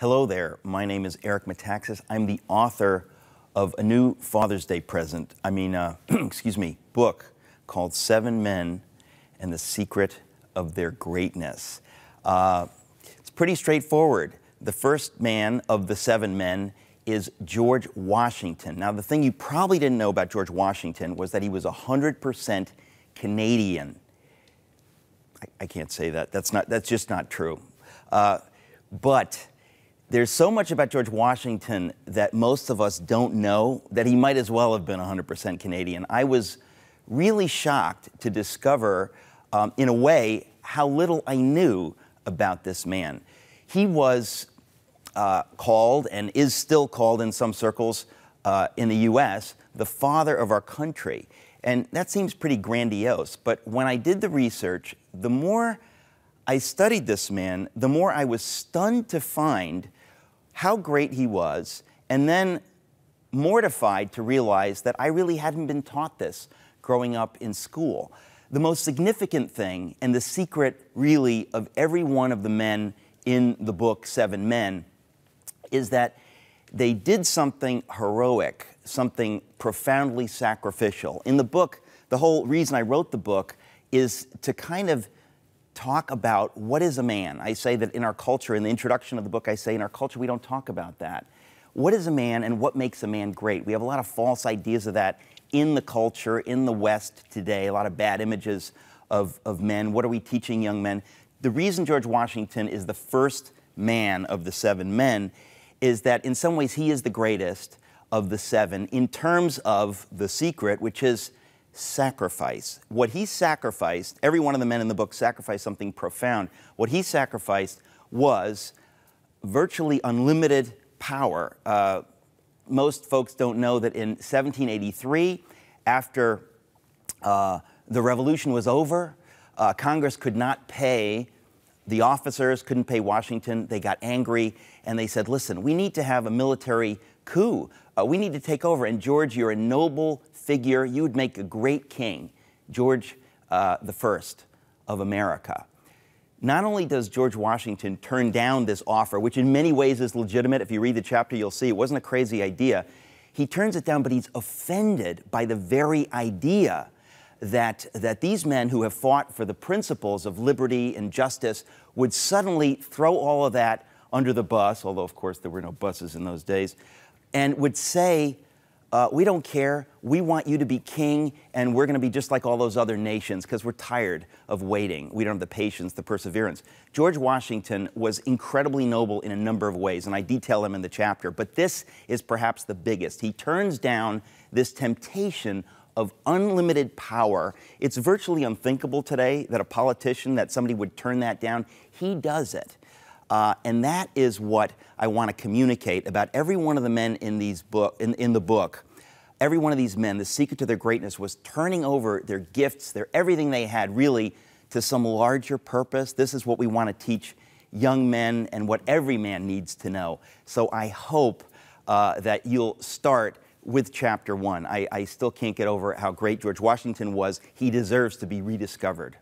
Hello there, my name is Eric Metaxas. I'm the author of a new Father's Day present, book called 7 Men and the Secret of Their Greatness. It's pretty straightforward. The first man of the 7 men is George Washington. Now, the thing you probably didn't know about George Washington was that he was 100% Canadian. I can't say that. That's just not true. But there's so much about George Washington that most of us don't know that he might as well have been 100% Canadian. I was really shocked to discover, in a way, how little I knew about this man. He was called, and is still called in some circles in the U.S., the father of our country. And that seems pretty grandiose, but when I did the research, the more I studied this man, the more I was stunned to find how great he was, and then mortified to realize that I really hadn't been taught this growing up in school. The most significant thing, and the secret really of every one of the men in the book 7 Men, is that they did something heroic, something profoundly sacrificial. In the book, the whole reason I wrote the book is to kind of talk about what is a man. I say that in our culture, in the introduction of the book, I say in our culture we don't talk about that. What is a man and what makes a man great? We have a lot of false ideas of that in the culture, in the West today, a lot of bad images of men. What are we teaching young men? The reason George Washington is the first man of the 7 men is that in some ways he is the greatest of the 7 in terms of the secret, which is sacrifice. What he sacrificed, every one of the men in the book sacrificed something profound. What he sacrificed was virtually unlimited power. Most folks don't know that in 1783, after the revolution was over, Congress could not pay the officers, couldn't pay Washington. They got angry and they said, listen, we need to have a military coup. We need to take over. And George, you're a noble figure. You would make a great king. George the First of America. Not only does George Washington turn down this offer, which in many ways is legitimate. If you read the chapter, you'll see it wasn't a crazy idea. He turns it down, but he's offended by the very idea that these men who have fought for the principles of liberty and justice would suddenly throw all of that under the bus, although, of course, there were no buses in those days, and would say, we don't care, we want you to be king, and we're going to be just like all those other nations because we're tired of waiting. We don't have the patience, the perseverance. George Washington was incredibly noble in a number of ways, and I detail him in the chapter, but this is perhaps the biggest. He turns down this temptation of unlimited power. It's virtually unthinkable today that a politician, that somebody would turn that down. He does it. And that is what I want to communicate about every one of the men in the book. Every one of these men, the secret to their greatness was turning over their gifts, everything they had, really to some larger purpose. This is what we want to teach young men and what every man needs to know. So I hope that you'll start with chapter 1. I still can't get over how great George Washington was. He deserves to be rediscovered.